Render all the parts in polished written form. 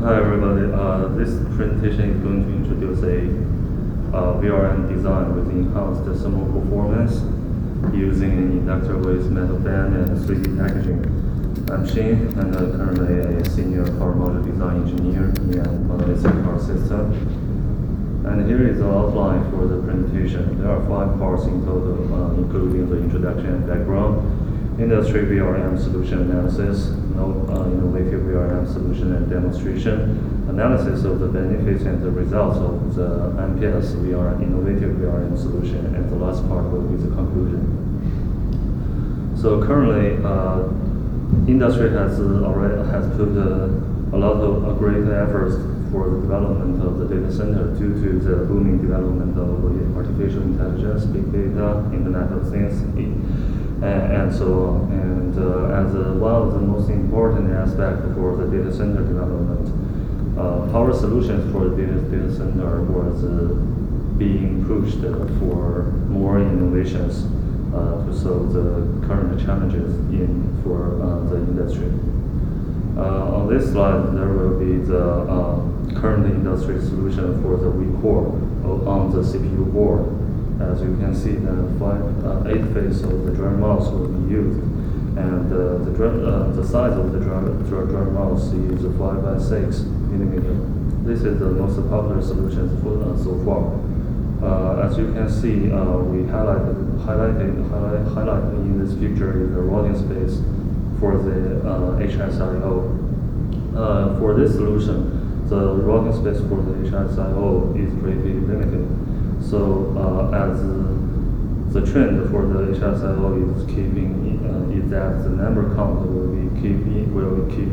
Hi everybody, this presentation is going to introduce a VRM design with enhanced thermal performance using an inductor with metal band and 3D packaging. I'm Shin, and I'm currently a senior power module design engineer in monolithic power system. And here is the outline for the presentation. There are 5 parts in total, including the introduction and background, industry VRM solution analysis, innovative VRM solution and demonstration, analysis of the benefits and the results of the MPS innovative VRM solution, and the last part will be the conclusion. So currently, industry has put a lot of great efforts for the development of the data center due to the booming development of artificial intelligence, big data, Internet of Things, and so on. And as one of the most important aspects for the data center development, power solutions for the data center was being pushed for more innovations to solve the current challenges for the industry. On this slide, there will be the current industry solution for the V-core on the CPU board. As you can see, the 8 phase of the drum mouse will be used, and the size of the drum mouse is 5 by 6 millimeter. This is the most popular solution so far. As you can see, we highlighted in this picture is the rotting space for the HSIO. For this solution, the rotting space for the HSIO is pretty limited. So as the trend for the HSIO is that the number count will keep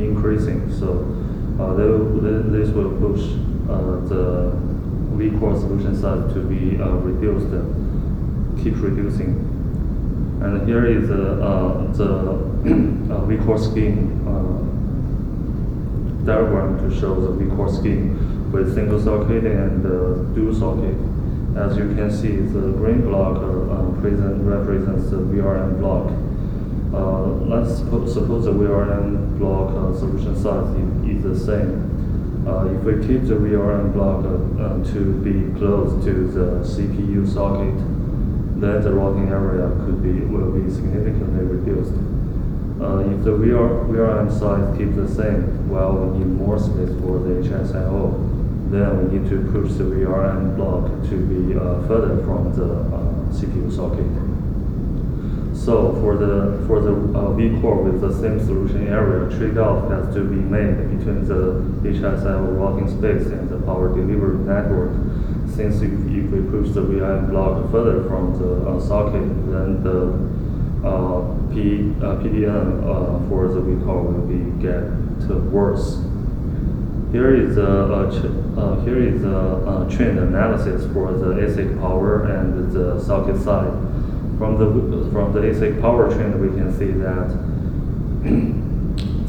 increasing. So this will push the V-core solution size to be reduced, keep reducing. And here is the V-core scheme diagram to show the V-core scheme with single socket and dual socket. As you can see, the green block represents the VRM block. Let's suppose the VRM block solution size is the same. If we keep the VRM block to be close to the CPU socket, then the rotting area will be significantly reduced. If the VRM size keeps the same, well, we need more space for the HSIO. Then we need to push the VRM block to be further from the CPU socket. So for the V-core with the same solution area, trade-off has to be made between the HSIO rotting space and the power delivery network. Since if we push the VRM block further from the socket, then the PDN for the V-core will get worse. Here is a trend analysis for the ASIC power and the socket side. From the ASIC power trend, we can see that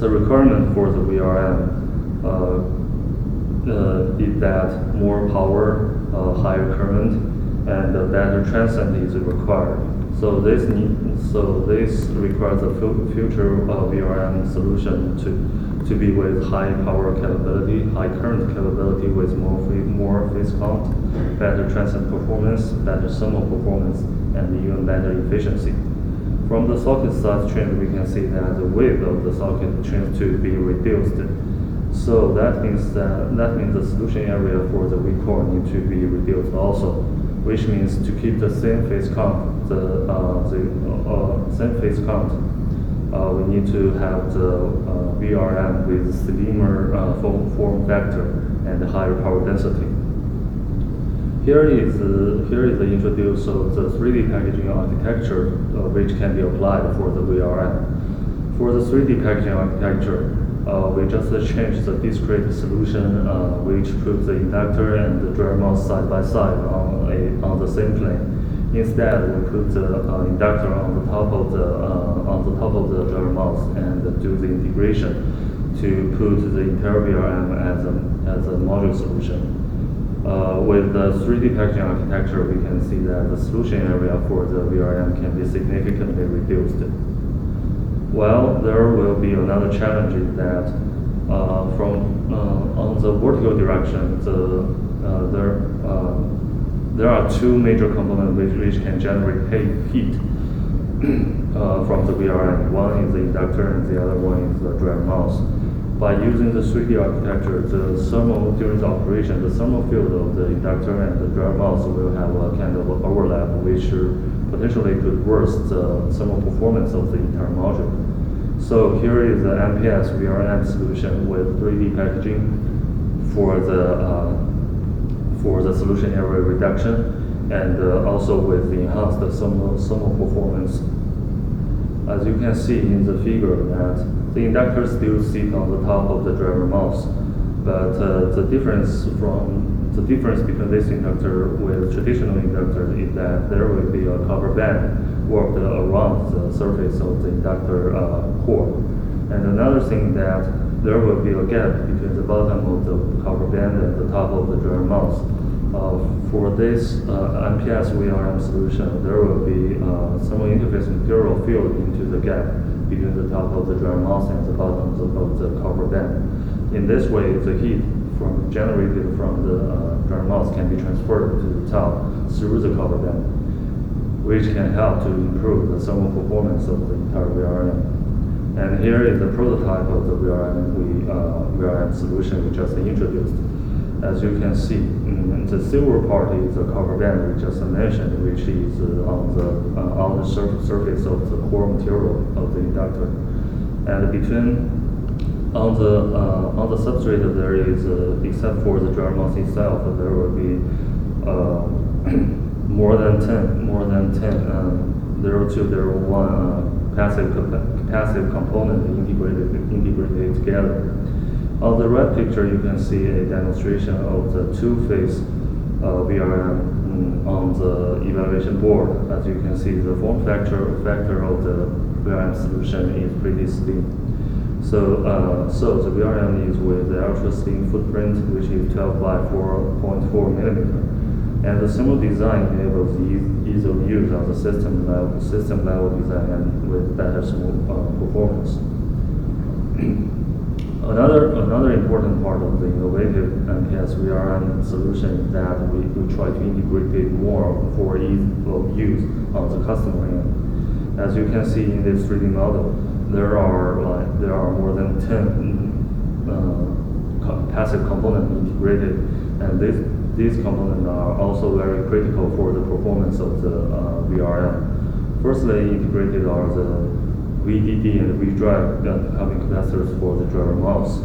the requirement for the VRM is that more power, higher current, and better transit is required. So this requires a future VRM solution to be with high power capability, high current capability with more phase count, better transit performance, better thermal performance, and even better efficiency. From the socket size trend, we can see that the width of the socket trends to be reduced. So that means the solution area for the V-core need to be reduced also, which means to keep the same phase count, we need to have the VRM with slimmer form factor and higher power density. Here is the introduce of the 3D packaging architecture which can be applied for the VRM. For the 3D packaging architecture, we just changed the discrete solution which puts the inductor and the drum mouse side by side on the same plane. Instead, we put the inductor on the top of the drum mouse and do the integration to put the entire VRM as a module solution. With the 3D packaging architecture, we can see that the solution area for the VRM can be significantly reduced. Well, there will be another challenge is that On the vertical direction, there are two major components which can generate heat from the VRM. One is the inductor and the other one is the driver mouse. By using the 3D architecture, during the operation, the thermal field of the inductor and the driver mouse will have a kind of overlap, which potentially could worsen the thermal performance of the entire module. So here is the MPS VRM solution with 3D packaging for the solution area reduction, and also with the enhanced thermal performance. As you can see in the figure, that the inductor still sits on the top of the driver mouse, but the difference between this inductor with traditional inductor is that there will be a copper band worked around the surface of the inductor core. And another thing that there will be a gap between the bottom of the copper band and the top of the driver mouse. For this MPS VRM solution, there will be thermal interface material filled into the gap between the top of the driver mouse and the bottom of the copper band. In this way, the heat generated from the driver mouse can be transferred to the top through the copper band, which can help to improve the thermal performance of the entire VRM. And here is the prototype of the VRM solution we just introduced. As you can see, the silver part is the copper band we just mentioned, which is on the surface of the core material of the inductor. And on the substrate there is, except for the driver mouse itself, there will be more than 10 0201 passive component integrated together. On the right picture, you can see a demonstration of the two-phase VRM on the evaluation board. As you can see, the form factor of the VRM solution is pretty slim. So the VRM is with the ultra slim footprint, which is 12 by 4.4 millimeter, and the thermal design enables ease of use on the system level design and with better performance. Another important part of the innovative MPS VRM solution is that we try to integrate it more for ease of use on the customer end. As you can see in this 3D model, there are more than 10 passive components integrated, and these components are also very critical for the performance of the VRM. Firstly, integrated are the VDD and V-drive decoupling capacitors for the driver mouse,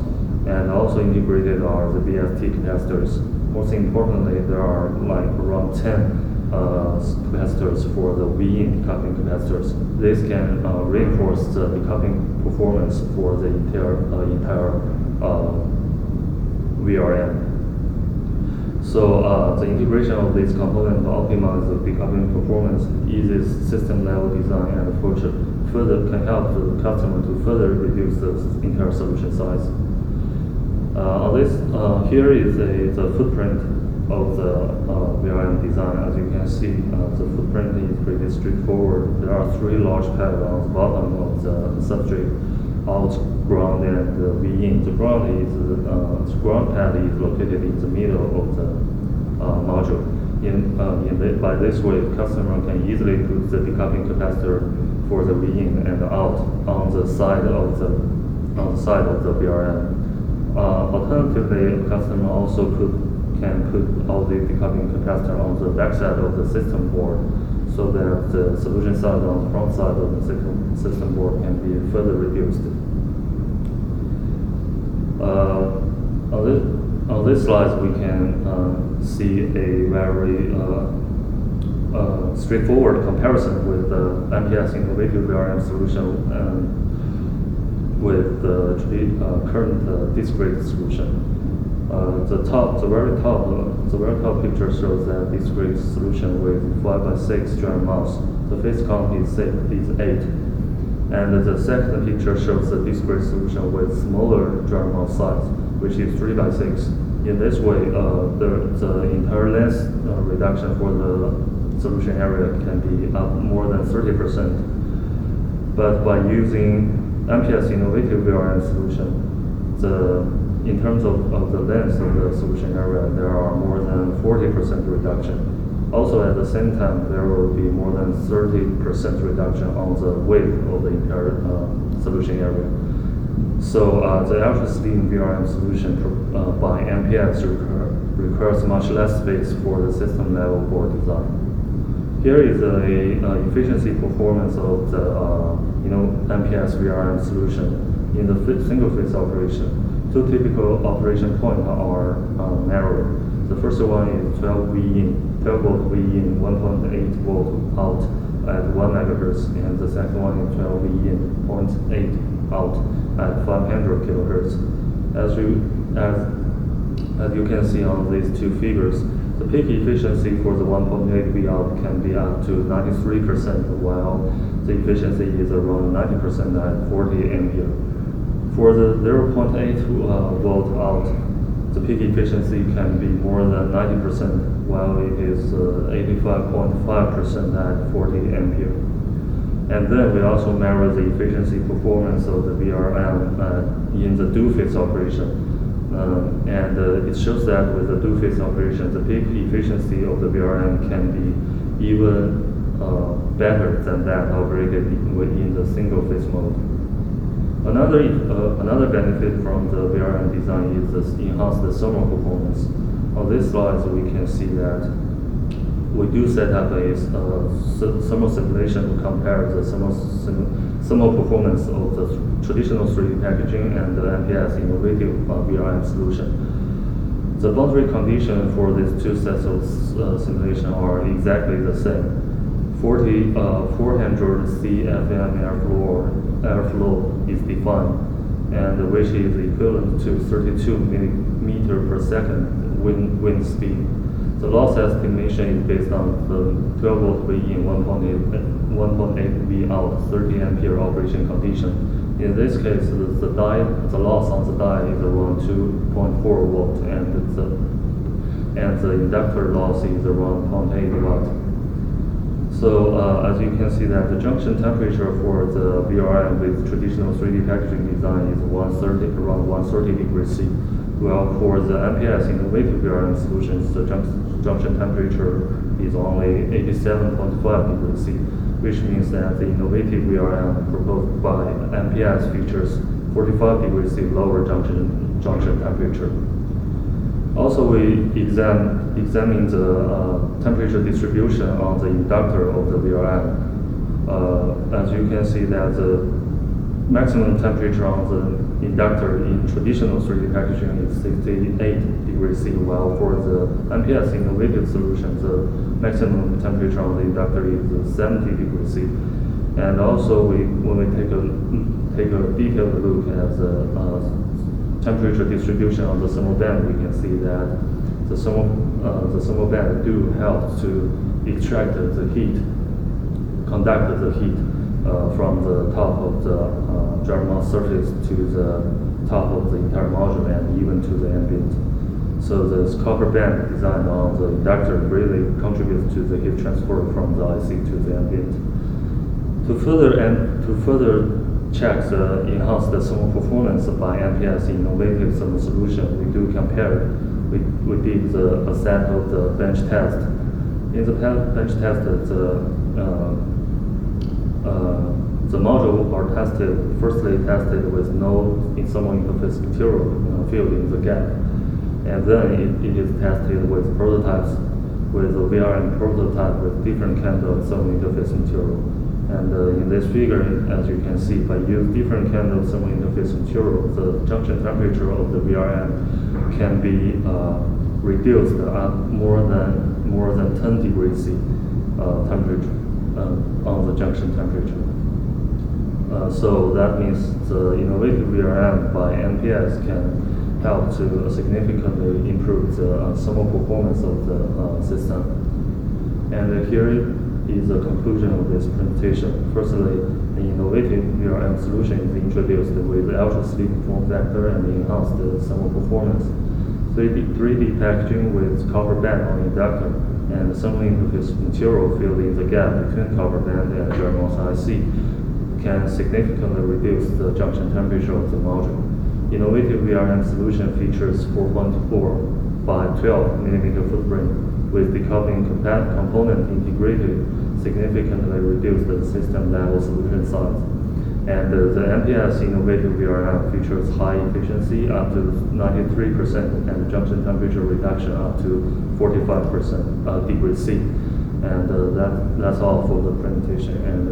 and also integrated are the BST capacitors. Most importantly, there are around 10 capacitors for the V-in decoupling capacitors. This can reinforce the decoupling performance for the entire VRM. So the integration of these components optimizes the decoupling performance, eases system level design, and further can help the customer to further reduce the entire solution size. Here is the footprint of the VRM design. As you can see, the footprint is pretty straightforward. There are 3 large pads on the bottom of the substrate: out, ground, and V-in. The ground pad is located in the middle of the module. By this way, the customer can easily put the decoupling capacitor for the V-in and out on the side of the VRM. Alternatively, a customer also can put all the decoupling capacitor on the backside of the system board, so that the solution size on the front side of the system board can be further reduced. On this slide, we can see a very straightforward comparison with the MPS innovative VRM solution with the current discrete solution. The very top picture shows that discrete solution with 5x6 driver mouse. The phase count is 8. And the second picture shows the discrete solution with smaller driver mouse size, which is 3x6. In this way, the entire length reduction for the solution area can be up more than 30%. But by using MPS innovative VRM solution, in terms of the length of the solution area, there are more than 40% reduction. Also, at the same time, there will be more than 30% reduction on the weight of the entire solution area. So the ultra-slim VRM solution by MPS requires much less space for the system level board design. Here is a efficiency performance of the MPS VRM solution in the single phase operation. Two typical operation points are narrowed. The first one is 12 volt V in, 1.8 volt out at 1 megahertz, and the second one is 12 V in, 0.8 out at 500 kilohertz. As you can see on these two figures, the peak efficiency for the 1.8 V out can be up to 93%, while the efficiency is around 90% at 40 ampere. For the 0.8 volt out, the peak efficiency can be more than 90%, while it is 85.5% at 40 ampere. And then we also measure the efficiency performance of the VRM in the dual-phase operation. And it shows that with the dual-phase operation, the peak efficiency of the VRM can be even better than that operated in the single-phase mode. Another benefit from the VRM design is the enhanced thermal performance. On this slide, we can see that we do set up a thermal simulation to compare the thermal performance of the traditional 3D packaging and the MPS innovative VRM solution. The boundary conditions for these two sets of simulation are exactly the same. 400 CFM airflow is defined, and which is equivalent to 32 millimeter per second wind speed. The loss estimation is based on the 12 volt V in, 1.8 V out, 30 ampere operation condition. In this case, the loss on the die is around 2.4 volt, and the inductor loss is around 0.8 watt. So as you can see that the junction temperature for the VRM with traditional 3D packaging design is around 130 degrees C, while for the MPS innovative VRM solutions, the junction temperature is only 87.5 degrees C, which means that the innovative VRM proposed by MPS features 45 degrees C lower junction temperature. Also, we examine the temperature distribution on the inductor of the VRM. As you can see that the maximum temperature on the inductor in traditional 3D packaging is 68 degrees C, while for the MPS innovative solution, the maximum temperature on the inductor is 70 degrees C. And also, when we take a detailed look at the temperature distribution on the thermal band, we can see that the thermal band do help to extract the heat, conduct the heat from the top of the driver mount surface to the top of the entire module and even to the ambient. So this copper band designed on the inductor really contributes to the heat transfer from the IC to the ambient. To further check the enhanced thermal performance by MPS innovative thermal solution, we do compare. We did a set of the bench test. In the bench test, the module are firstly tested with no thermal interface material filled in the gap, and then it is tested with prototypes, with a VRM prototype with different kinds of thermal interface material. And in this figure, as you can see, by using different kinds of thermal interface material, the junction temperature of the VRM can be reduced more than 10 degrees C temperature on the junction temperature. So that means the innovative VRM by MPS can help to significantly improve the thermal performance of the system. And here is the conclusion of this presentation. Firstly, the innovative VRM solution is introduced with ultra-slim form factor and enhanced thermal performance. 3D packaging with copper band on inductor and thermal interface material filled in the gap between copper band and driver mount IC can significantly reduce the junction temperature of the module. innovative VRM solution features 4.4 by 12 mm footprint with decoupling component integrated, significantly reduced the system level solution size. And the MPS innovative VRM features high efficiency up to 93% and junction temperature reduction up to 45% degrees C. And that's all for the presentation. And